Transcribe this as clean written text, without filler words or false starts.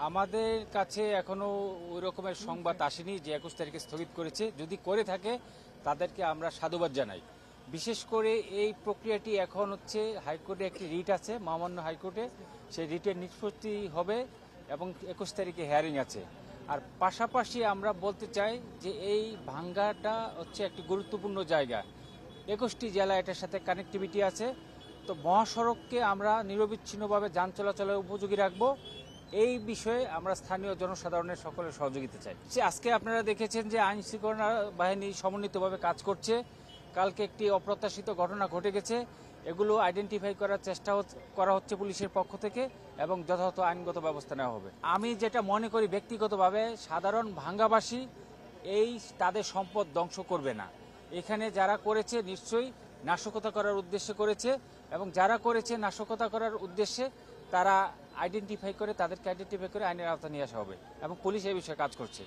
আমাদের কাছে এখনো ওই রকমের সংবাদ আসেনি যে 21 তারিখে স্থগিত করেছে। যদি করে থাকে তাদেরকে আমরা সাধুবাদ জানাই। বিশেষ করে এই প্রক্রিয়াটি এখন হচ্ছে হাইকোর্টে একটি রিট আছে, মহামান্য হাইকোর্টে, সেই রিটের নিষ্পত্তি হবে এবং 21 তারিখে হিয়ারিং আছে। আর পাশাপাশি আমরা বলতে চাই যে এই ভাঙ্গাটা হচ্ছে একটি গুরুত্বপূর্ণ জায়গা, 21টি জেলা এটার সাথে কানেক্টিভিটি আছে। তো মহাসড়ককে আমরা নিরবিচ্ছিন্নভাবে যান চলাচলের উপযোগী রাখবো, এই বিষয়ে আমরা স্থানীয় জনসাধারণের সকলের সহযোগিতা চাই। আজকে আপনারা দেখেছেন যে আইন শৃঙ্খলা বাহিনী সমন্বিতভাবে কাজ করছে। কালকে একটি অপ্রত্যাশিত ঘটনা ঘটে গেছে, এগুলো আইডেন্টিফাই করার চেষ্টা করা হচ্ছে পুলিশের পক্ষ থেকে এবং যথাযথ আইনগত ব্যবস্থা নেওয়া হবে। আমি যেটা মনে করি ব্যক্তিগতভাবে, সাধারণ ভাঙ্গাবাসী এই তাদের সম্পদ ধ্বংস করবে না। এখানে যারা করেছে নিশ্চয়ই নাশকতা করার উদ্দেশ্যে করেছে এবং যারা করেছে নাশকতা করার উদ্দেশ্যে তাদেরকে আইডেন্টিফাই করে আইনের আওতায় নিয়ে আসা হবে এবং পুলিশ এই বিষয়ে কাজ করছে।